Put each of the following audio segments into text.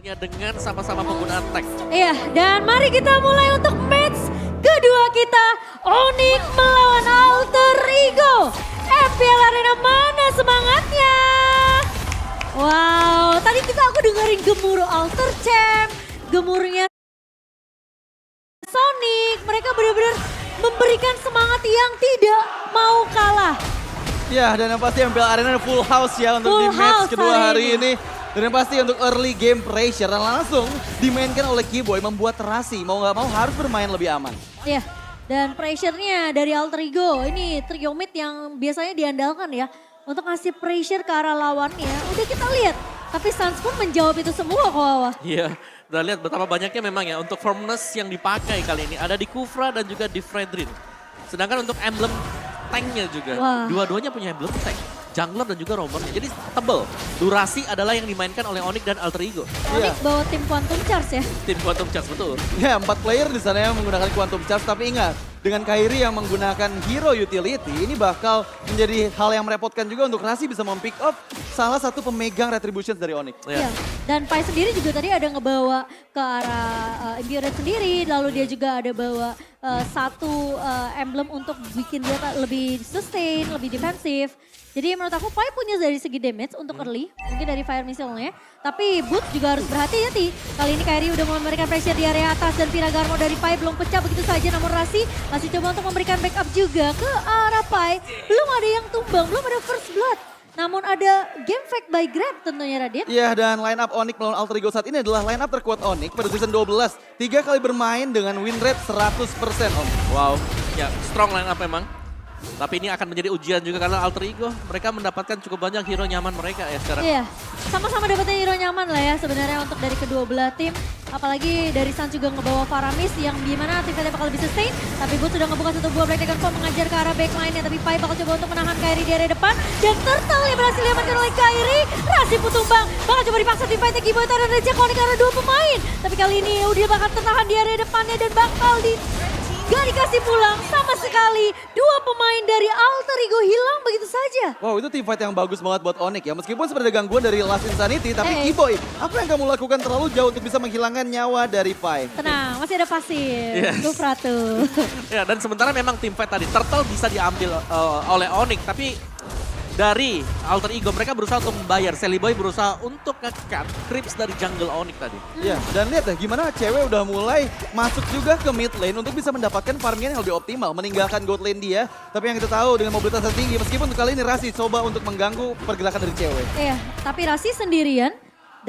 sebenarnya dengan sama-sama menggunakan tag. Iya, dan mari kita mulai untuk match kedua kita. Onyx melawan Alter Ego. FPL Arena mana semangatnya? Wow, tadi aku dengerin gemuruh Alter Champ, gemuruhnya Sonic. Mereka benar-benar memberikan semangat yang tidak mau kalah. Ya, dan yang pasti FPL Arena full house ya untuk Full di match house kedua hari hari ini. ini. Dan yang pasti untuk early game pressure dan langsung dimainkan oleh Keyboy membuat Rasi mau nggak mau harus bermain lebih aman. Iya, dan pressure-nya dari Alter Ego. Ini trio mid yang biasanya diandalkan ya. Untuk ngasih pressure ke arah lawannya. Udah kita lihat. Tapi Suns pun menjawab itu semua kok Wawa. Iya, udah lihat betapa banyaknya memang ya untuk firmness yang dipakai kali ini. Ada di Kufra dan juga di Fredrin. Sedangkan untuk emblem tanknya juga. Wah. Dua-duanya punya emblem tank. Jungler dan juga roamer. Jadi tebel. Durasi adalah yang dimainkan oleh Onyx dan Alter Ego. Onyx bawa tim Quantum Charge ya. Tim Quantum Charge betul. Ya, 4 player di sana yang menggunakan Quantum Charge, tapi ingat, dengan Kairi yang menggunakan hero utility, ini bakal menjadi hal yang merepotkan juga untuk Rasi bisa mempick up salah satu pemegang Retribution dari Onyx. Ya. Iya. Dan Pai sendiri juga tadi ada ngebawa ke arah Imbued sendiri, lalu dia juga ada bawa satu emblem untuk bikin dia lebih sustain, lebih defensif. Jadi menurut aku Pai punya dari segi damage untuk early, mungkin dari fire missile-nya. Tapi Boot juga harus berhati-hati. Kali ini Kairi udah memberikan pressure di area atas dan Piragarmo dari Pai belum pecah begitu saja. Namun Rasi masih coba untuk memberikan backup juga ke arah Pai. Belum ada yang tumbang, belum ada first blood. Namun ada game fact by Grab tentunya Radit. Iya, dan line up Onyx melawan Alter Ego saat ini adalah line up terkuat Onyx pada season 12. 3 kali bermain dengan win rate 100% Om. Wow, ya strong line up memang. Tapi ini akan menjadi ujian juga karena Alter Ego mereka mendapatkan cukup banyak hero nyaman mereka ya sekarang. Iya, sama-sama dapetnya hero nyaman lah ya sebenarnya untuk dari kedua belah tim. Apalagi dari Sun juga ngebawa Faramis yang gimana tim kalian bakal lebih sustain. Tapi Boot sudah ngebuka satu buah Black Dragon Form mengajar ke arah backline-nya. Tapi Pai bakal coba untuk menahan Kairi di area depan. Dan Turtle yang berhasil diamankan oleh Kairi. Rasi Putumbang bakal coba dipaksa di fight Keyboy dan Raja Konik karena dua pemain. Tapi kali ini dia bakal tertahan di area depannya dan bakal gak dikasih pulang sama sekali. Dua pemain dari Alter Ego hilang begitu saja. Wow, itu team fight yang bagus banget buat Onyx ya. Meskipun sebenarnya gangguan dari Last Insanity, tapi Hey. Keyboy, apa yang kamu lakukan terlalu jauh untuk bisa menghilangkan nyawa dari Pai? Tenang, masih ada pasir. Yes. Kufra tuh. Ya, dan sementara memang tim fight tadi Turtle bisa diambil oleh Onyx, tapi dari Alter Ego mereka berusaha untuk membayar. Sally Boy berusaha untuk nge-cut creeps dari jungle Onyx tadi. Ya, dan lihat ya gimana cewek udah mulai masuk juga ke mid lane untuk bisa mendapatkan farming yang lebih optimal. Meninggalkan gold lane dia, tapi yang kita tahu dengan mobilitas yang tinggi, meskipun kali ini Rasi coba untuk mengganggu pergerakan dari cewek. Iya, tapi Rasi sendirian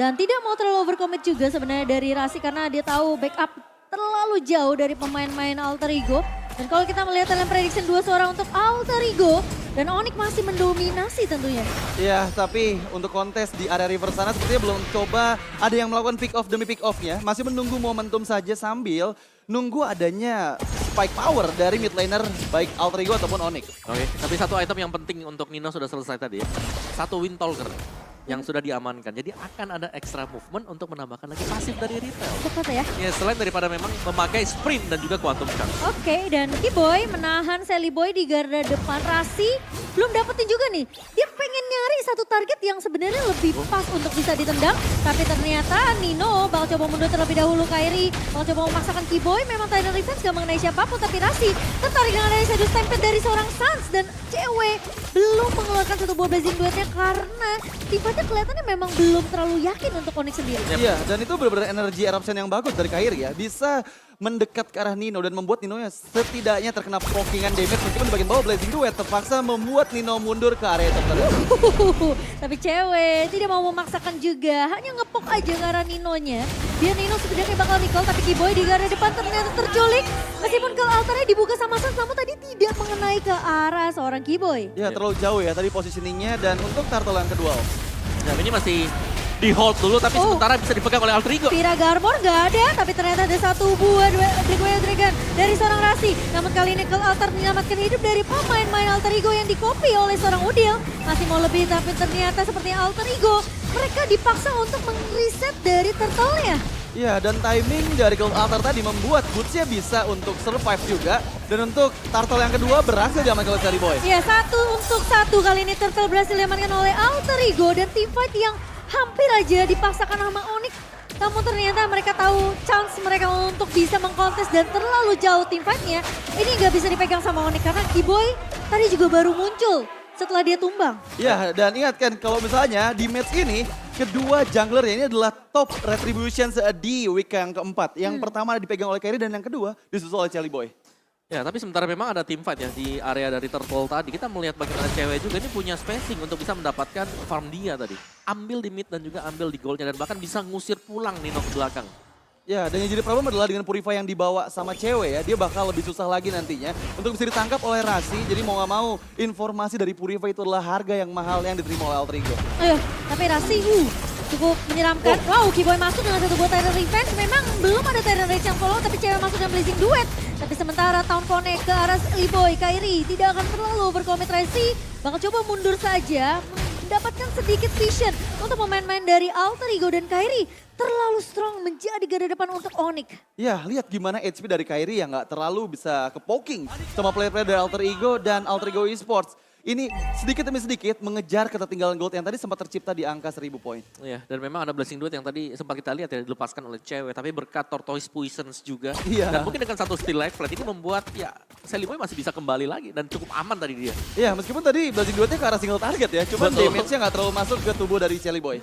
dan tidak mau terlalu overcommit juga sebenarnya dari Rasi karena dia tahu backup terlalu jauh dari pemain-pemain Alter Ego. Dan kalau kita melihat dalam prediction 2 suara untuk Alter Ego dan Onyx masih mendominasi tentunya. Ya, tapi untuk kontes di area river sana sepertinya belum coba ada yang melakukan pick off demi pick offnya. Masih menunggu momentum saja sambil nunggu adanya spike power dari mid laner baik Alter Ego ataupun Onyx. Oke, tapi satu item yang penting untuk Nino sudah selesai tadi ya. Satu Windtalker yang sudah diamankan. Jadi akan ada extra movement untuk menambahkan lagi pasif dari retail. Cepat ya. Ya, selain daripada memang memakai sprint dan juga quantum charge. Oke, dan Keyboy menahan Sally Boy di garda depan. Rasi belum dapetin juga nih. Dia pengen nyari satu target yang sebenarnya lebih pas untuk bisa ditendang. Tapi ternyata Nino bakal coba mundur terlebih dahulu. Kairi bakal coba memaksakan Keyboy. Memang Tidal Defense gak mengenai siapapun. Tapi Rasi tertarik dengan adanya Shadow Stampede dari seorang Suns. Dan cewek belum mengeluarkan satu buah Blazing Duetnya karena tiba-tiba kelihatannya memang belum terlalu yakin untuk Onyx sendiri. Iya, dan itu benar-benar energi eruption yang bagus dari Kairi ya. Bisa mendekat ke arah Nino dan membuat Nino setidaknya terkena pokingan damage meskipun di bagian bawah Blazing Duet terpaksa membuat Nino mundur ke area tertentu. Tapi cewek tidak mau memaksakan juga, hanya ngepok aja ke arah Ninonya. Biar Nino sebenarnya bakal recall, tapi Keyboy di garda depan ternyata terculik. Meskipun ke altarnya dibuka sama Suns, namun tadi tidak mengenai ke arah seorang Keyboy. Ya, terlalu jauh ya tadi positioningnya dan untuk turtle yang kedua. Nah, ini masih di hold dulu tapi sementara bisa dipegang oleh Alter Ego. Piragarmor gak ada, tapi ternyata ada satu buah Dragon dari seorang Rasi. Namun kali ini Cult Altar menyelamatkan hidup dari pemain-main Alter Ego yang dikopi oleh seorang Udil. Masih mau lebih, tapi ternyata sepertinya Alter Ego mereka dipaksa untuk meng-reset dari turtle-nya. Ya, dan timing dari Cult Altar tadi membuat Boots-nya bisa untuk survive juga. Dan untuk turtle yang kedua berhasil diamankan oleh Sally Boy. Ya, 1-1 kali ini Turtle berhasil diamankan oleh Alter Ego dan teamfight yang hampir aja dipaksakan sama Onyx. Namun ternyata mereka tahu chance mereka untuk bisa mengkontes dan terlalu jauh tim fight-nya. Ini nggak bisa dipegang sama Onyx karena Keyboy tadi juga baru muncul setelah dia tumbang. Ya, dan ingat kan kalau misalnya di match ini, kedua jungler ini adalah top retributions di week yang keempat. Yang pertama dipegang oleh Kairi dan yang kedua disusul oleh Chelly Boy. Ya, tapi sementara memang ada team fight ya di area dari Turtle tadi. Kita melihat bagaimana cewek juga ini punya spacing untuk bisa mendapatkan farm dia tadi. Ambil di mid dan juga ambil di goalnya dan bahkan bisa ngusir pulang Nino ke belakang. Ya, dan yang jadi problem adalah dengan Purify yang dibawa sama cewek ya, dia bakal lebih susah lagi nantinya untuk bisa ditangkap oleh Rasi. Jadi mau gak mau, informasi dari Purify itu adalah harga yang mahal yang diterima oleh Alter Ego. Tapi Rasi cukup menyeramkan. Wow, Keyboy masuk dengan satu buat Tyrant Revenge. Memang belum ada Tyrant Rage yang follow, tapi cewek masuk dengan Blazing Duet. Tapi sementara Town Connect ke arah Liboy, Kairi tidak akan terlalu berkomit. Rasi bakal coba mundur saja, mendapatkan sedikit vision untuk pemain-pemain dari Alter Ego dan Kairi. Terlalu strong menjadi garda depan untuk Onyx. Ya, lihat gimana HP dari Kairi yang gak terlalu bisa ke-poking sama player-player dari Alter Ego dan Alter Ego Esports. Ini sedikit demi sedikit mengejar ketertinggalan gold yang tadi sempat tercipta di angka 1000 poin. Iya, dan memang ada Blessing Duet yang tadi sempat kita lihat ya dilepaskan oleh cewek. Tapi berkat Tortoise Poisons juga. Iya. Dan mungkin dengan satu steal life flat ini membuat ya Chelly Boy masih bisa kembali lagi dan cukup aman tadi dia. Iya, meskipun tadi Blazing Duetnya ke arah single target ya. Cuman Betul. damage-nya gak terlalu masuk ke tubuh dari Chelly Boy.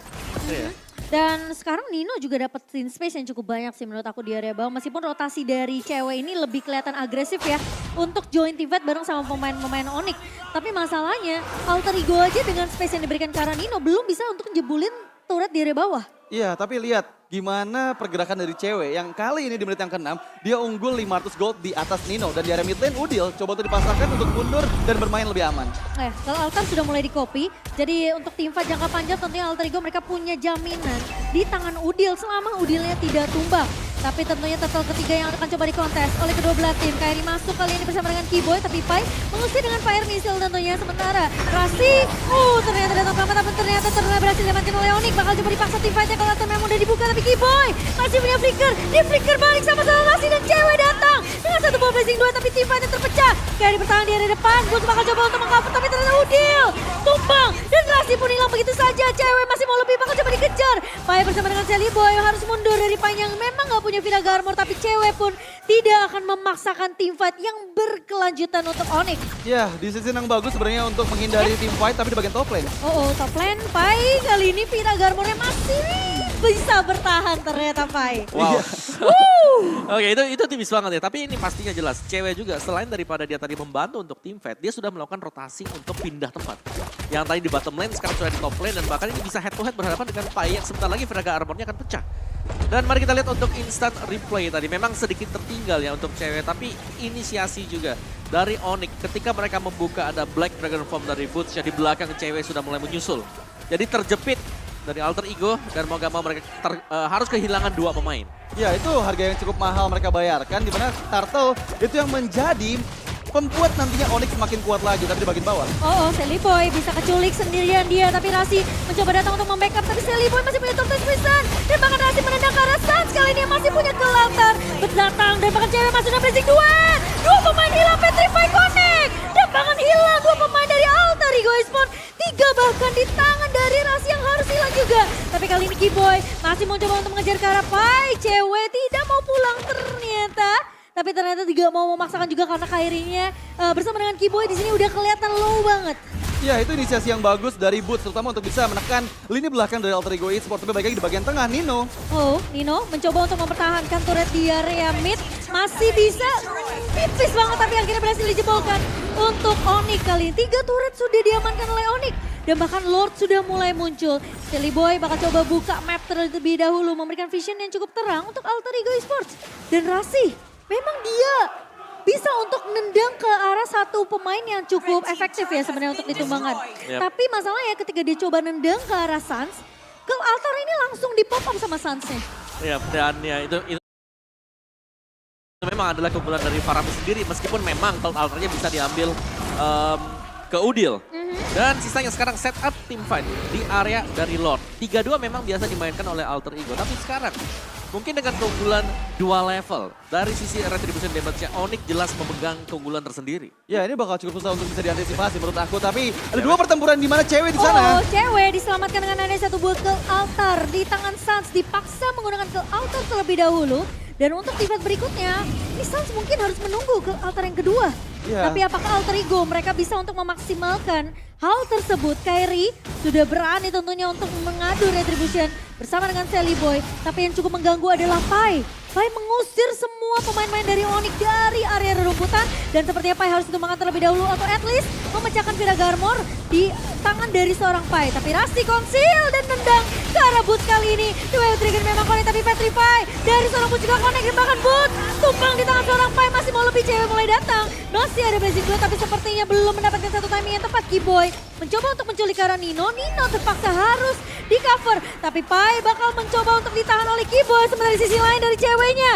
Iya. Dan sekarang Nino juga dapat scene space yang cukup banyak sih menurut aku di area bawah. Meskipun rotasi dari cewek ini lebih kelihatan agresif ya untuk join team fight bareng sama pemain-pemain Onyx. Tapi masalahnya Alter Ego aja dengan space yang diberikan ke arah Nino belum bisa untuk jebulin turret di area bawah. Iya, tapi lihat gimana pergerakan dari cewek yang kali ini di menit yang ke-6 dia unggul 500 gold di atas Nino dan di area mid lane Udil coba untuk dipasangkan untuk mundur dan bermain lebih aman. Kalau Altar sudah mulai di copy, jadi untuk tim fight jangka panjang tentunya Alter Ego mereka punya jaminan di tangan Udil selama Udilnya tidak tumbang. Tapi tentunya turtle ketiga yang akan coba dikontes oleh kedua belah tim. Kairi masuk kali ini bersama dengan Keyboy, tapi Pai mengusir dengan fire missile tentunya. Sementara Rasi, ternyata datang selamat, tapi ternyata berhasil diamankan oleh Onyx. Bakal coba dipaksa tim fightnya kalau Altar memang udah dibuka, tapi Keyboy masih punya flicker. Dia flicker balik sama-sama Rasi dan cewek datang. Dengan satu ball blazing 2, tapi tim fightnya terpecah. Kairi bertahan di area depan, Bulls bakal coba untuk mengcover, tapi ternyata Udil tumbang. Dan Rasi pun hilang begitu saja. Cewek masih mau lebih, bakal coba dikejar. Pai bersama dengan Chelly Boy harus mundur dari Pai yang memang gak punya Viraga Armor, tapi cewek pun tidak akan memaksakan team fight yang berkelanjutan untuk Onyx. Ya, di sisi yang bagus sebenarnya untuk menghindari team fight tapi di bagian top lane. Top lane Pai kali ini Viraga Armornya masih bisa bertahan ternyata Pai. Wow. Oke, itu tipis banget ya. Tapi ini pastinya jelas. Cewek juga selain daripada dia tadi membantu untuk team fight, dia sudah melakukan rotasi untuk pindah tempat. Yang tadi di bottom lane sekarang sudah di top lane dan bahkan ini bisa head to head berhadapan dengan Pai yang sebentar lagi Viraga Armornya akan pecah. Dan mari kita lihat untuk instant replay tadi. Memang sedikit tertinggal ya untuk cewek, tapi inisiasi juga dari Onyx. Ketika mereka membuka ada Black Dragon Form dari Boots, jadi belakang cewek sudah mulai menyusul. Jadi terjepit dari Alter Ego dan mau gak mau mereka harus kehilangan dua pemain. Ya, itu harga yang cukup mahal mereka bayarkan, di mana Turtle itu yang menjadi pembuat nantinya Onyx semakin kuat lagi, tapi di bagian bawah. Chelly Boy bisa keculik sendirian dia, tapi Rasi mencoba datang untuk membackup, tapi Chelly Boy masih punya Tortoise Poison. Dan bahkan Rasi menendang ke arah Sans, kali ini masih punya Kelautan. Berdatang dan bahkan cewek masuk dalam Blazing 2. Dua pemain hilang, Petrify Connect. Dan bahkan hilang dua pemain dari Alter Ego Esports. Tiga bahkan di tangan dari Rasi yang harus hilang juga. Tapi kali ini Keyboy masih mau coba untuk mengejar ke arah Pai. Cewek tidak mau pulang ternyata. Tapi ternyata juga mau memaksakan juga karena Kairinya bersama dengan Keyboy di sini udah kelihatan low banget. Ya, itu inisiasi yang bagus dari Boots, terutama untuk bisa menekan lini belakang dari Alter Ego Esports. Tapi baik lagi di bagian tengah, Nino. Nino mencoba untuk mempertahankan turret di area mid. Masih bisa, tipis banget tapi akhirnya berhasil dijebolkan untuk Onyx kali ini. 3 turret sudah diamankan oleh Onyx. Dan bahkan Lord sudah mulai muncul. Chelly Boy bakal coba buka map terlebih dahulu, memberikan vision yang cukup terang untuk Alter Ego Esports. Dan Rasi, memang dia bisa untuk nendang ke arah satu pemain yang cukup efektif ya sebenarnya untuk ditumbangkan. Yep. Tapi masalahnya ketika dia coba nendang ke arah Sans, ke altar ini langsung dipop up sama Sansnya. Ya, dan ya itu memang adalah keunggulan dari Faramis sendiri, meskipun memang kalau alternya bisa diambil ke Udil. Dan sisanya sekarang setup team fight di area dari Lord. 3-2 memang biasa dimainkan oleh Alter Ego, tapi sekarang Mungkin dengan keunggulan 2 level. Dari sisi retribution damage-nya, Onyx jelas memegang keunggulan tersendiri. Ya ini bakal cukup susah untuk bisa diantisipasi menurut aku. Tapi ada dua pertempuran di mana cewek di sana. Oh, cewek diselamatkan dengan ada satu buat ke altar. Di tangan Sans dipaksa menggunakan ke altar terlebih dahulu. Dan untuk event berikutnya, ini Sans mungkin harus menunggu ke altar yang kedua. Iya. Tapi apakah Alter Ego mereka bisa untuk memaksimalkan hal tersebut? Kairi sudah berani tentunya untuk mengadu retribution bersama dengan Sally Boy. Tapi yang cukup mengganggu adalah Pai. Pai mengusir semua pemain-pemain dari Onyx dari area rerumputan. Dan sepertinya Pai harus ditumbangkan terlebih dahulu atau at least memecahkan Vira Garmor di tangan dari seorang Pai. Tapi Rasti konsil dan nendang ke arah Boots kali ini. Duel Dragon memang connect tapi Petrify dari seorang Boots juga connect dan bahkan Boots tumpang di tangan seorang Pai. Masih mau lebih, cewek mulai datang. Masih ada Blazing Duel tapi sepertinya belum mendapatkan satu timing yang tepat. Kiboy mencoba untuk menculik ke arah Nino. Nino terpaksa harus di cover. Tapi Pai bakal mencoba untuk ditahan oleh Kiboy. Sementara di sisi lain dari ceweknya.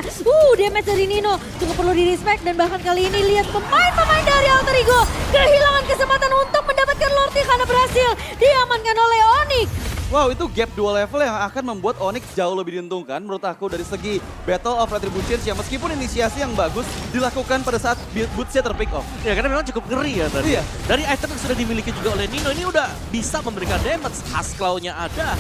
Damage dari Nino cukup perlu di respect. Dan bahkan kali ini lihat pemain-pemain dari Alter Ego kehilangan kesempatan untuk mendapatkan Lordnya karena berhasil diamankan oleh Onyx. Wow, itu gap 2 level yang akan membuat Onyx jauh lebih diuntungkan menurut aku dari segi Battle of Retribution ya, meskipun inisiasi yang bagus dilakukan pada saat Bootsnya terpick off. Ya karena memang cukup ngeri ya tadi. Iya. Dari item yang sudah dimiliki juga oleh Nino, ini udah bisa memberikan damage. Hasclaw-nya ada.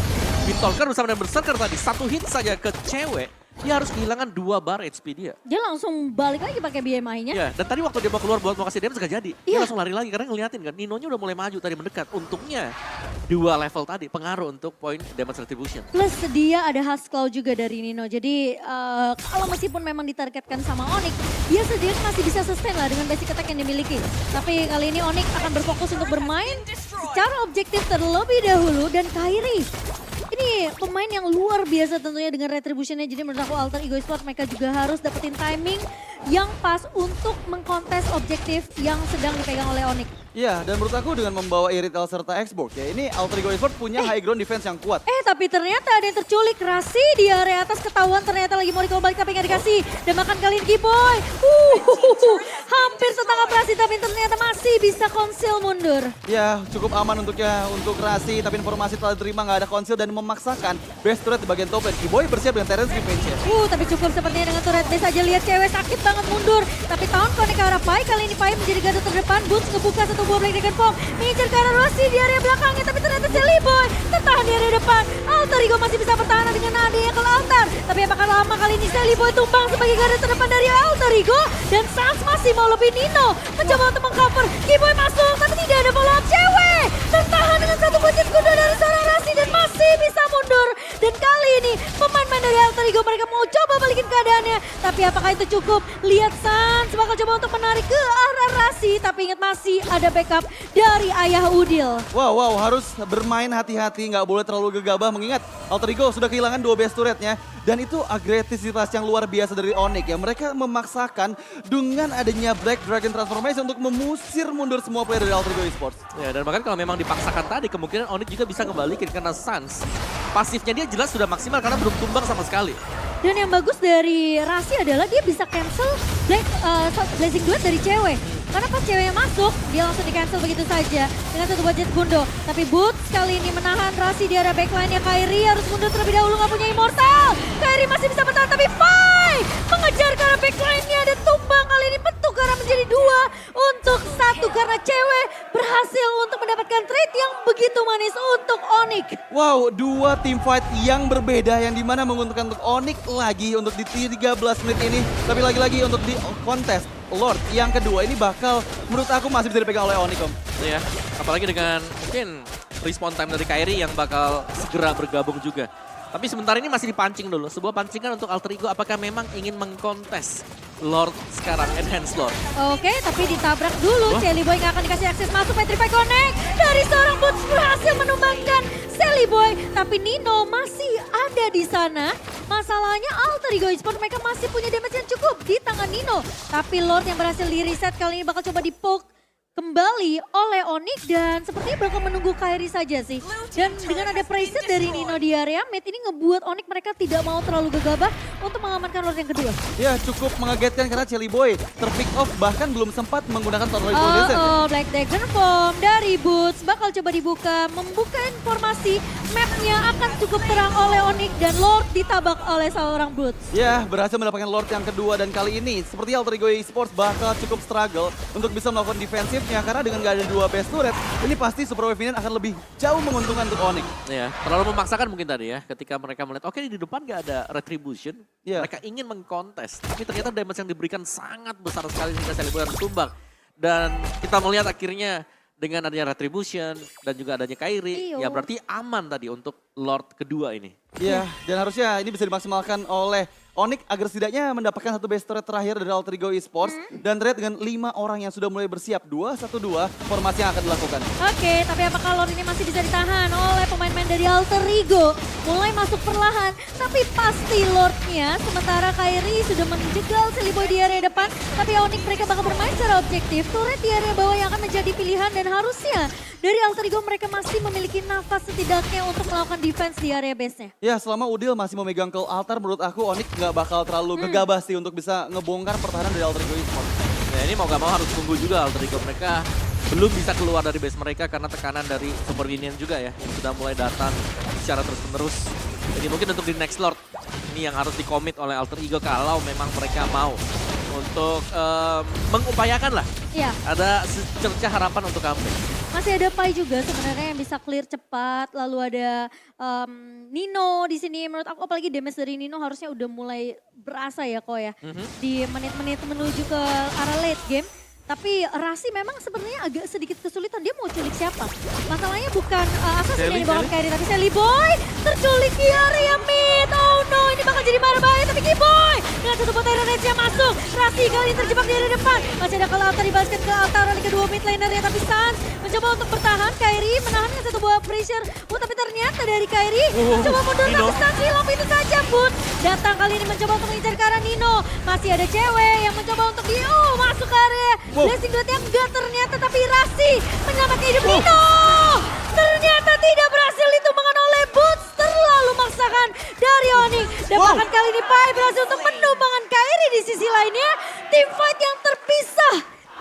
Bitolker bersama dengan Berserker tadi, satu hit saja ke cewek. Dia harus kehilangan 2 bar HP dia. Dia langsung balik lagi pakai BMI-nya. Ya, dan tadi waktu dia mau keluar buat mau kasih damage gak jadi. Dia Iya. langsung lari lagi karena ngeliatin kan Ninonya udah mulai maju tadi mendekat. Untungnya 2 level tadi pengaruh untuk poin damage retribution. Plus dia ada Hasclaw juga dari Nino. Jadi kalau meskipun memang ditargetkan sama Onyx, dia sendiri masih bisa sustain lah dengan basic attack yang dimiliki. Tapi kali ini Onyx akan berfokus untuk bermain secara objektif terlebih dahulu. Dan Kairi, ini pemain yang luar biasa tentunya dengan retributionnya. Jadi menurut aku Alter Ego Esports mereka juga harus dapetin timing yang pas untuk mengkontes objektif yang sedang dipegang oleh Onyx. Iya, dan menurut aku dengan membawa Iritel serta Xbox ya, ini Alter Ego Esports punya high ground defense yang kuat. Tapi ternyata ada yang terculik. Rasi di area atas ketahuan ternyata lagi mau recall balik tapi nggak dikasih. Dan makan kali ini Kiboy. Hampir setengah Rasi tapi ternyata masih bisa konsil mundur. Ya, cukup aman untuknya untuk Rasi, tapi informasi telah diterima nggak ada konsil dan memaksakan best turret di bagian top lane. Kiboy bersiap dengan Terence Revenge-nya. Tapi cukup sepertinya dengan turret base aja, lihat cewek sakit banget mundur. Tapi tahun connect ke arah Pai, kali ini Pai menjadi garda terdepan. Boots ngebuka satu buah Black Dragon Bomb, mengincar ke arah Rossi di area belakangnya. Tapi ternyata Sally Boy tertahan di area depan. Alter Ego masih bisa bertahan dengan adanya ke altar. Tapi apakah lama kali ini Sally Boy tumbang sebagai garda terdepan dari Alter Ego. Dan Sans masih mau lebih. Nino mencoba untuk mengcover. Kiboy masuk tapi tidak ada follow up. Cewek tertahan dengan satu buncit kuda dari seorang Rasi dan masih bisa mundur. Dan kali ini pemain-pemain dari Alter Ego mereka mau coba balikin keadaannya. Tapi apakah itu cukup? Lihat Sans bakal coba untuk menarik ke arah Rasi. Tapi ingat masih ada backup dari ayah Udil. Wow, harus bermain hati-hati, nggak boleh terlalu gegabah mengingat Alter Ego sudah kehilangan 2 best turretnya. Dan itu agresivitas yang luar biasa dari Onyx ya. Mereka memaksakan dengan adanya Black Dragon Transformation untuk memusir mundur semua player dari Alter Ego Esports. Ya, dan bahkan kalau memang dipaksakan tadi, kemungkinan Onyx juga bisa ngebalikin karena Sans pasifnya dia jelas sudah maksimal karena belum tumbang sama sekali. Dan yang bagus dari Rasi adalah dia bisa cancel Blazing Duet dari cewek. Karena pas ceweknya masuk, dia langsung di-cancel begitu saja dengan satu budget Gundo. Tapi Boots kali ini menahan Rasi di arah backline-nya. Kairi harus mundur terlebih dahulu, nggak punya Immortal. Kairi masih bisa bertahan, tapi Pai mengejar ke arah backline-nya dan tumbang kali ini bentuk karena menjadi 2 untuk 1 karena cewek berhasil untuk mendapatkan trade yang begitu manis untuk Onyx. Wow, 2 team fight yang berbeda yang dimana menguntungkan untuk Onyx lagi untuk di 13 menit ini. Tapi lagi-lagi untuk di kontes Lord yang kedua ini bakal menurut aku masih bisa dipegang oleh Onyx, Om. Ya, apalagi dengan mungkin respawn time dari Kairi yang bakal segera bergabung juga. Tapi sementara ini masih dipancing dulu. Sebuah pancingan untuk Alter Ego apakah memang ingin mengkontes Lord sekarang, Enhance Lord. Oke, tapi ditabrak dulu. Sally Boy nggak akan dikasih akses masuk. Petrify connect dari seorang Boots berhasil menumbangkan Sally Boy. Tapi Nino masih ada di sana. Masalahnya Alter Ego Esports mereka masih punya damage yang cukup di tangan Nino. Tapi Lord yang berhasil di-reset kali ini bakal coba di-poke kembali oleh Onyx dan sepertinya bakal menunggu Kairi saja sih. Dan dengan ada preset dari Nino di area mid ini ngebuat Onyx mereka tidak mau terlalu gegabah untuk mengamankan Lord yang kedua. Ya cukup mengagetkan karena Sally Boy terpick off bahkan belum sempat menggunakan Total Revolution. Black Dragon Bomb dari Boots bakal coba dibuka, membuka informasi mapnya akan cukup terang oleh Onyx dan Lord ditabak oleh seorang Boots. Ya, berhasil mendapatkan Lord yang kedua dan kali ini seperti Alter Ego Esports bakal cukup struggle untuk bisa melakukan defensifnya karena dengan gak ada dua base turret, ini pasti Super Wave Minion akan lebih jauh menguntungkan untuk Onyx. Ya, terlalu memaksakan mungkin tadi ya, ketika mereka melihat, oke di depan gak ada retribution, Iya. mereka ingin mengkontes, tapi ternyata damage yang diberikan sangat besar sekali sehingga Celebi harus tumbang. Dan kita melihat akhirnya dengan adanya retribution dan juga adanya Kairi, Iyo. ya berarti aman tadi untuk Lord kedua ini. Iya, dan harusnya ini bisa dimaksimalkan oleh Onyx agar setidaknya mendapatkan satu base turret terakhir dari Alter Ego Esports. Dan terlihat dengan 5 orang yang sudah mulai bersiap, 2-1-2 formasi yang akan dilakukan. Oke, tapi apakah Lord ini masih bisa ditahan oleh pemain-pemain dari Alter Ego? Mulai masuk perlahan, tapi pasti Lordnya. Sementara Kairi sudah menjegal Celebi di area depan, tapi Onyx mereka bakal bermain secara objektif. Turret di area bawah yang akan menjadi pilihan dan harusnya dari Alter Ego mereka masih memiliki nafas setidaknya untuk melakukan defense di area base-nya. Ya, selama Udil masih memegang Call Altar, menurut aku Onyx nggak bakal terlalu gegabah sih untuk bisa ngebongkar pertahanan dari Alter Ego Esports. Ya ini mau gak mau harus tunggu juga Alter Ego mereka belum bisa keluar dari base mereka karena tekanan dari Super Minion juga ya, yang sudah mulai datang secara terus-menerus. Jadi mungkin untuk di next Lord, ini yang harus dikomit oleh Alter Ego kalau memang mereka mau untuk mengupayakan lah. Iya. Ada secercah harapan untuk comeback. Masih ada Pai juga sebenarnya yang bisa clear cepat. Lalu ada Nino di sini. Menurut aku apalagi damage dari Nino harusnya udah mulai berasa ya kok ya. Di menit-menit menuju ke arah late game. Tapi Rasi memang sebenarnya agak sedikit kesulitan. Dia mau culik siapa? Masalahnya bukan Assassin yang dibawa Kairi, tapi Celebi terculik di area mid. Oh no, ini bakal jadi bahaya. Tapi Kiboy dengan satu potato rage yang masuk. Rasi kali ini terjebak di area depan. Masih ada kalau Altar dibalaskan ke Altar oleh kedua mid lanernya. Tapi Sans mencoba untuk bertahan. Kairi menahan dengan satu buah pressure. Tapi ternyata dari Kairi mencoba mundur. Tapi Sans hilang itu saja pun. Datang kali ini mencoba untuk mengincar ke arah Nino. Masih ada cewek yang mencoba untuk masuk ke area. Blessing duetnya enggak ternyata, tapi Rasi menyelamatkan hidup Nino. Ternyata tidak berhasil ditumbangkan oleh Boots. Terlalu memaksakan dari Onyx. Dan bahkan kali ini Pai berhasil untuk menumbangkan Kairi di sisi lainnya. Team fight yang terpisah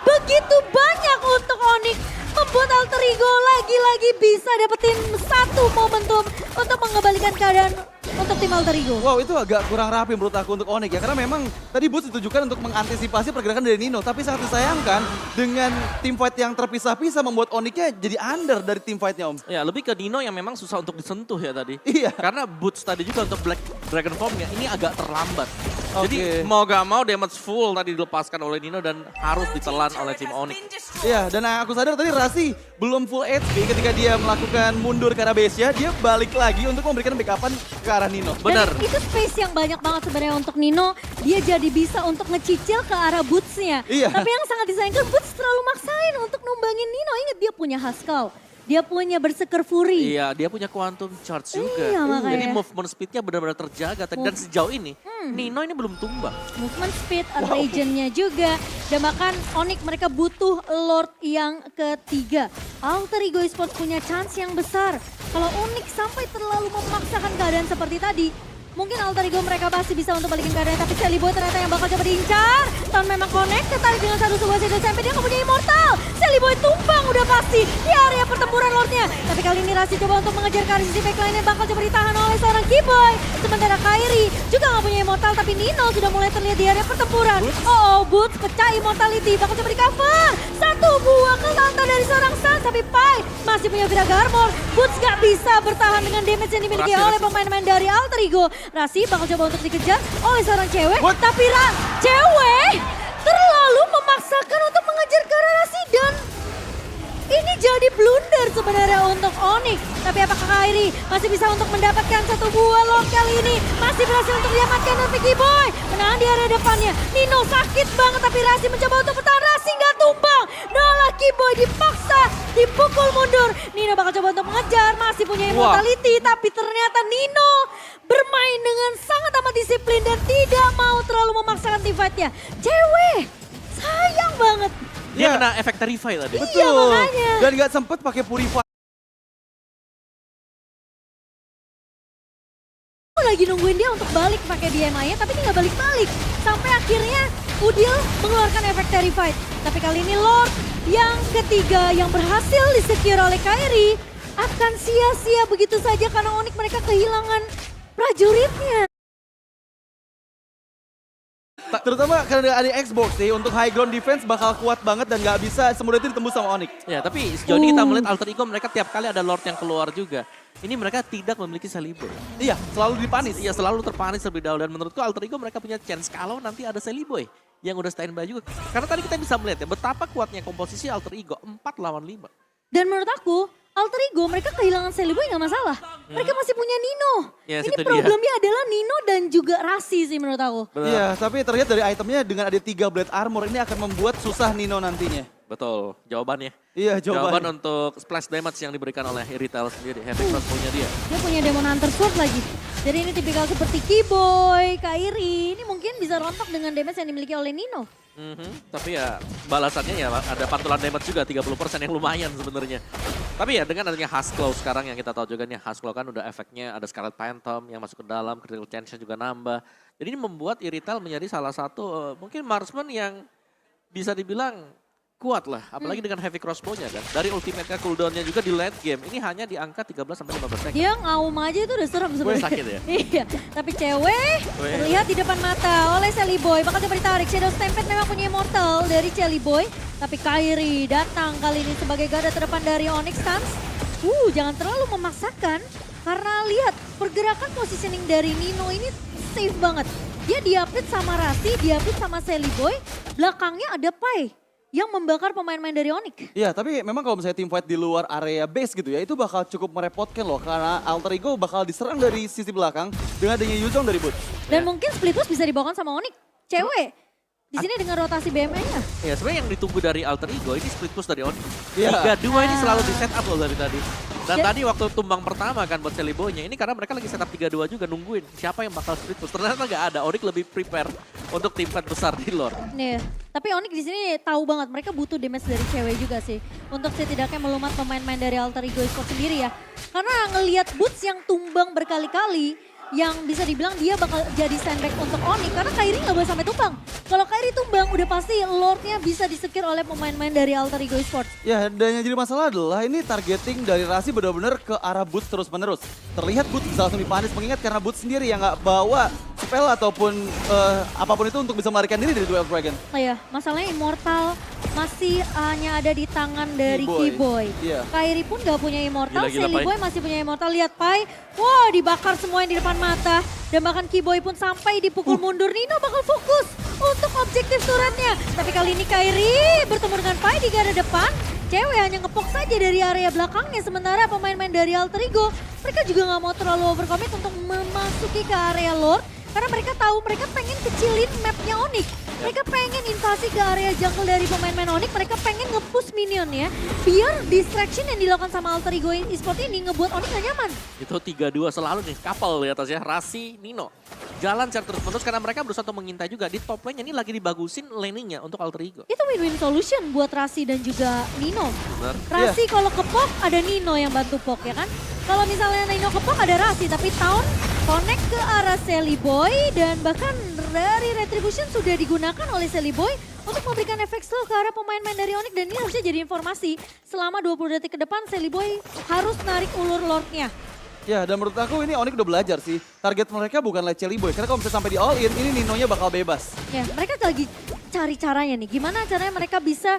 begitu banyak untuk Onyx. Membuat Alter Ego lagi-lagi bisa dapetin satu momentum untuk mengembalikan keadaan untuk tim Alter Ego. Wow, itu agak kurang rapi menurut aku untuk Onyx ya. Karena memang tadi Boots ditujukan untuk mengantisipasi pergerakan dari Nino. Tapi sangat disayangkan dengan tim fight yang terpisah-pisah membuat Onyx-nya jadi under dari tim fight-nya Om. Ya lebih ke Nino yang memang susah untuk disentuh ya tadi. Iya. Karena Boots tadi juga untuk Black Dragon Form-nya ini agak terlambat. Oke. Jadi mau gak mau damage full tadi dilepaskan oleh Nino dan harus ditelan oleh tim Onyx. Iya, dan aku sadar tadi Rasi belum full HP ketika dia melakukan mundur ke arah base-nya. Dia balik lagi untuk memberikan backup-an ke arah Nino. Benar. Dan itu space yang banyak banget sebenarnya untuk Nino. Dia jadi bisa untuk ngecicil ke arah Boots-nya. Iya. Tapi yang sangat disayangkan Boots terlalu maksain untuk numbangin Nino. Ingat dia punya Haskell. Dia punya Berserker Fury. Iya, dia punya Quantum Charge juga. Iya, makanya. Jadi movement speed-nya benar-benar terjaga. Dan sejauh ini, Nino ini belum tumbang. Movement speed, region-nya juga. Dan bahkan Onyx mereka butuh Lord yang ketiga. Alter Ego Esports punya chance yang besar. Kalau Onyx sampai terlalu memaksakan keadaan seperti tadi, mungkin Alter Ego mereka masih bisa untuk balikin keadaan. Tapi Celebi ternyata yang bakal coba diincar. Tahun memang connect, tertarik dengan satu sebuah situ sampai dia nggak punya immortal. Celebi tumbang udah pasti di area pertempuran Lordnya. Tapi kali ini Rasi coba untuk mengejar ke arah sisi backline yang bakal coba ditahan oleh seorang Kiboy. Sementara Kairi juga nggak punya immortal, tapi Nino sudah mulai terlihat di area pertempuran. Boots pecah immortality, bakal coba di cover. Satu buah kelantar dari seorang Sans, tapi Pai masih punya Viraga Armor. Boots gak bisa bertahan dengan damage yang dimiliki oleh pemain-pemain dari Alter Ego. Rasi bakal coba untuk dikejar oleh seorang cewek. Tapi cewek terlalu memaksakan untuk mengejar ke arah Rasi dan ini jadi blunder sebenarnya untuk Onyx. Tapi apakah Kairi masih bisa untuk mendapatkan satu buah lock kali ini? Masih berhasil untuk diamankan oleh Kiboy. Menahan di area depannya. Nino sakit banget tapi Rasi mencoba untuk bertahan. Rasi nggak tumbang. Nala Kiboy dipaksa, dipukul mundur. Nino bakal coba untuk mengejar. Masih punya immortality. Tapi ternyata Nino bermain dengan sangat amat disiplin dan tidak mau terlalu memaksakan team fight-nya. Cewek, sayang banget. Dia kena efek Terrify tadi. Betul. Iya, makanya. Dan gak sempet pakai Purify. Aku lagi nungguin dia untuk balik pakai BMI-nya, tapi dia nggak balik-balik. Sampai akhirnya Udil mengeluarkan efek Terrified. Tapi kali ini Lord yang ketiga yang berhasil disecure oleh Kairi. akan sia-sia begitu saja karena Onyx mereka kehilangan prajuritnya. Terutama karena ada Xbox sih, untuk high ground defense bakal kuat banget dan nggak bisa semudah itu ditembus sama Onyx. Ya, tapi sejauh ini kita melihat Alter Ego mereka tiap kali ada Lord yang keluar juga. Ini mereka tidak memiliki Celiboy. Iya, selalu dipanis. Iya, selalu terpanis terlebih dahulu. Dan menurutku Alter Ego mereka punya chance kalau nanti ada Celiboy yang udah standby juga. Karena tadi kita bisa melihat ya betapa kuatnya komposisi Alter Ego 4 lawan 5. Dan menurut aku, Alter Ego mereka kehilangan Celiboy nggak masalah. Mereka masih punya Nino. Yes, Ini itu dia. problemnya adalah Nino dan juga Rasi sih menurut aku. Iya, tapi terlihat dari itemnya dengan ada 3 Blade Armor ini akan membuat susah Nino nantinya. Betul, jawabannya. Iya, Jawaban jawaban. untuk splash damage yang diberikan oleh Irithel sendiri. Heavy crossbow-nya dia. Dia punya Demon Hunter Sword lagi. Jadi ini tipikal seperti Keyboy, Kairi. Ini mungkin bisa rontok dengan damage yang dimiliki oleh Nino. Tapi ya balasannya ya ada pantulan damage juga 30% yang lumayan sebenarnya. Tapi ya dengan adanya Husklow sekarang yang kita tahu juga nih Husklow kan udah efeknya ada Scarlet Phantom yang masuk ke dalam, critical chance juga nambah. Jadi ini membuat Irithel menjadi salah satu mungkin marksman yang bisa dibilang kuat lah. Apalagi dengan heavy crossbow-nya kan. Dari ultimate-nya cooldown-nya juga di late game. Ini hanya di angka 13-15 second. Dia ngaum aja itu udah serem sebenarnya. sakit ya? Iya, tapi cewek terlihat di depan mata oleh Celiboy. Bakal coba ditarik. Shadow Stampede memang punya immortal dari Celiboy. Tapi Kairi datang kali ini sebagai garda terdepan dari Onyx Suns. Jangan terlalu memaksakan. Karena lihat pergerakan positioning dari Nino ini safe banget. Dia di-update sama Rasi, di-update sama Celiboy. Belakangnya ada Pai yang membakar pemain-pemain dari Onyx. Iya, tapi memang kalau misalnya team fight di luar area base gitu ya, itu bakal cukup merepotkan loh. Karena Alter Ego bakal diserang dari sisi belakang dengan adanya Yuzong dari bot. Dan mungkin split push bisa dibawakan sama Onyx. Cewek. Di sini dengan rotasi BME-nya. Ya sebenarnya yang ditunggu dari Alter Ego ini split push dari Onyx. Iya. 3-2 ini selalu di set up loh dari tadi. Dan tadi waktu tumbang pertama kan buat Celiboy-nya, ini karena mereka lagi setup 3-2 juga nungguin siapa yang bakal split push. Ternyata nggak ada, Onyx lebih prepare untuk tim fight besar di Lord. Nih, tapi Onyx di sini tahu banget mereka butuh damage dari cewek juga sih. Untuk setidaknya melumat pemain-pemain dari Alter Ego Esports sendiri ya. Karena ngelihat Boots yang tumbang berkali-kali, yang bisa dibilang dia bakal jadi sandbag untuk Onyx. Karena Kairi nggak boleh sampai tumbang. Kalau Kairi tumbang udah pasti Lordnya bisa disekir oleh pemain-pemain dari Alter Ego Esports. Ya, dan yang jadi masalah adalah ini targeting dari Rasi benar-benar ke arah Boots terus-menerus. Terlihat Boots bisa langsung dipanis mengingat karena Boots sendiri yang nggak bawa spell ataupun apapun itu untuk bisa melarikan diri dari Duel Dragon. Oh ya, masalahnya Immortal masih hanya ada di tangan dari Keyboy. Keyboy. Iya. Kairi pun gak punya Immortal, Gila-gila, Celiboy masih punya Immortal. Lihat Pai, wah dibakar semua yang di depan mata. Dan bahkan Keyboy pun sampai dipukul mundur. Nino bakal fokus untuk objektif suratnya. Tapi kali ini Kairi bertemu dengan Pai di garda depan. Cewek hanya ngepok saja dari area belakangnya. Sementara pemain-pemain dari Alter Ego, mereka juga gak mau terlalu overcommit untuk memasuki ke area Lord. Karena mereka tahu mereka pengen kecilin mapnya Onyx. Mereka pengen invasi ke area jungle dari pemain-pemain Onyx. Mereka pengen nge-push minion ya. Biar distraction yang dilakukan sama Alter Ego Esports ini ngebuat Onyx gak nyaman. Itu 3-2 selalu nih, couple di atasnya, Rasi, Nino. Jalan secara terus-menerus karena mereka berusaha untuk mengintai juga. Di top lane ini lagi dibagusin laning-nya untuk Alter Ego. Itu win-win solution buat Rasi dan juga Nino. Benar. Rasi kalau ke pop ada Nino yang bantu pop ya kan. Kalau misalnya Nino ke pop ada Rasi, tapi Town connect ke arah Celiboy dan bahkan dari Retribution sudah digunakan oleh Celiboy untuk memberikan efek slow ke arah pemain-pemain dari Onyx dan ini harusnya jadi informasi selama 20 detik ke depan Celiboy harus narik ulur Lordnya. Ya, dan menurut aku ini Onyx udah belajar sih. Target mereka bukanlah Celiboy. Karena kalau misalnya sampai di all in, ini Ninonya bakal bebas. Ya, mereka lagi cari caranya nih. Gimana caranya mereka bisa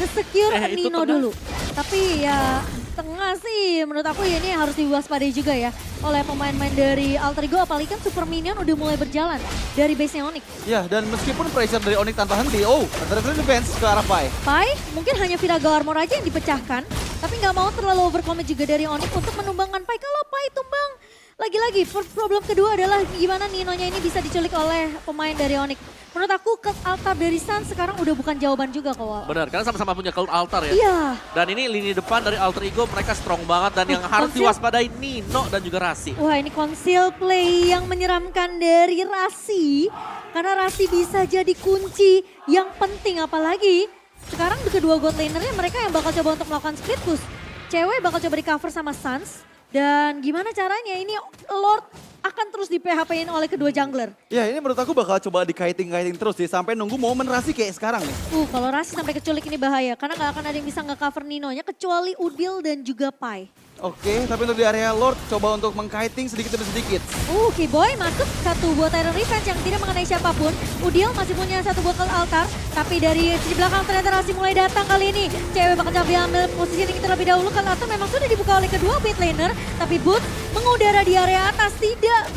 nge-secure itu Nino tengah. dulu. Tapi ya tengah sih menurut aku ya ini harus diwaspadai juga ya oleh pemain-pemain dari Alter Ego. Apalagi kan Super Minion udah mulai berjalan dari base-nya Onyx. Ya, dan meskipun pressure dari Onyx tanpa henti, antara defense ke arah Pai. Pai mungkin hanya Virago Armor aja yang dipecahkan. Tapi nggak mau terlalu overcommit juga dari Onyx untuk menumbangkan Pai. Kalau Pai tumbang, lagi-lagi problem kedua adalah gimana Ninonya ini bisa diculik oleh pemain dari Onyx. Menurut aku ke altar dari Sun sekarang udah bukan jawaban juga kok. Benar, karena sama-sama punya cult altar ya. Iya. Dan ini lini depan dari Alter Ego mereka strong banget dan yang harus Konsil. diwaspadai Nino dan juga Rasi. Wah ini conceal play yang menyeramkan dari Rasi. Karena Rasi bisa jadi kunci yang penting apalagi. Sekarang kedua god lanernya mereka yang bakal coba untuk melakukan split push. Cewek bakal coba di cover sama Suns. Dan gimana caranya ini Lord akan terus di PHP-in oleh kedua jungler. Ya, ini menurut aku bakal coba dikaiting-kaiting terus sih. Sampai nunggu momen Rasi kayak sekarang nih. Kalau Rasi sampai keculik ini bahaya. Karena nggak akan ada yang bisa nge-cover Ninonya kecuali Udil dan juga Pai. Oke, tapi untuk di area Lord coba untuk mengkiting sedikit demi sedikit. Keyboy masuk satu buat Tyrant Revenge yang tidak mengenai siapapun. Udil masih punya satu buat altar. Tapi dari sisi belakang ternyata Rasi mulai datang kali ini. Cewek bakal coba ambil posisi ini terlebih dahulu. Kalau altar memang sudah dibuka oleh kedua mid laner. Tapi Boot mengudara di area atas.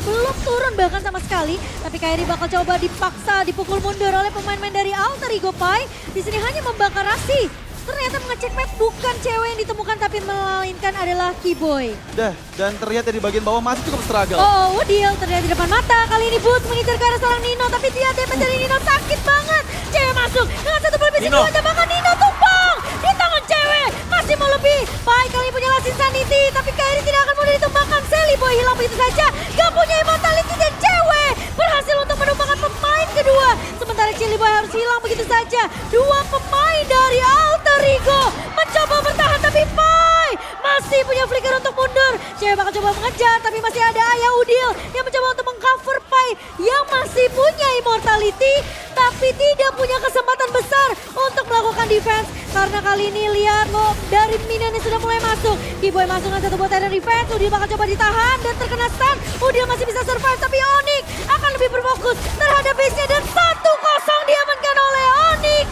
Belum turun bahkan sama sekali. Tapi Kairi bakal coba dipaksa, dipukul mundur oleh pemain-pemain dari Alter Ego Pai. Di sini hanya membakar Rasi. Ternyata mengecek map bukan cewek yang ditemukan tapi melainkan adalah Keyboy. Dan terlihat di bagian bawah masih cukup struggle. Udil terlihat di depan mata. Kali ini Boot mengincar ke arah seorang Nino tapi dia damage dari Nino sakit banget. Cewek masuk dengan satu pelipis Nino. itu aja bahkan Nino tumpang di tangan cewek. Masih mau lebih. Baik kali ini punya Last Insanity tapi Kairi tidak akan mudah ditumbangkan. Sally Boy hilang begitu saja. Gak punya immortality dan cewek berhasil untuk menumbangkan pemain kedua. Sementara Chili Boy harus hilang begitu saja. Dua pemain dari Alter Ego mencoba bertahan tapi Pai masih punya flicker untuk mundur. Cewek bakal coba mengejar tapi masih ada Ayah Udil yang mencoba untuk mengcover Pai yang masih punya immortality tapi tidak punya kesempatan besar untuk melakukan defense karena kali ini lihat loh dari minion yang sudah mulai masuk. Keyboy masuk dengan satu buat Tyrant Revenge. Udil bakal coba ditahan dan terkena stun. Udil masih bisa survive tapi Onyx akan lebih berfokus terhadap base-nya dan 1-0 diamankan oleh Onyx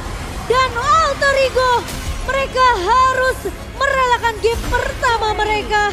dan Alter Ego. Mereka harus merelakan game pertama mereka.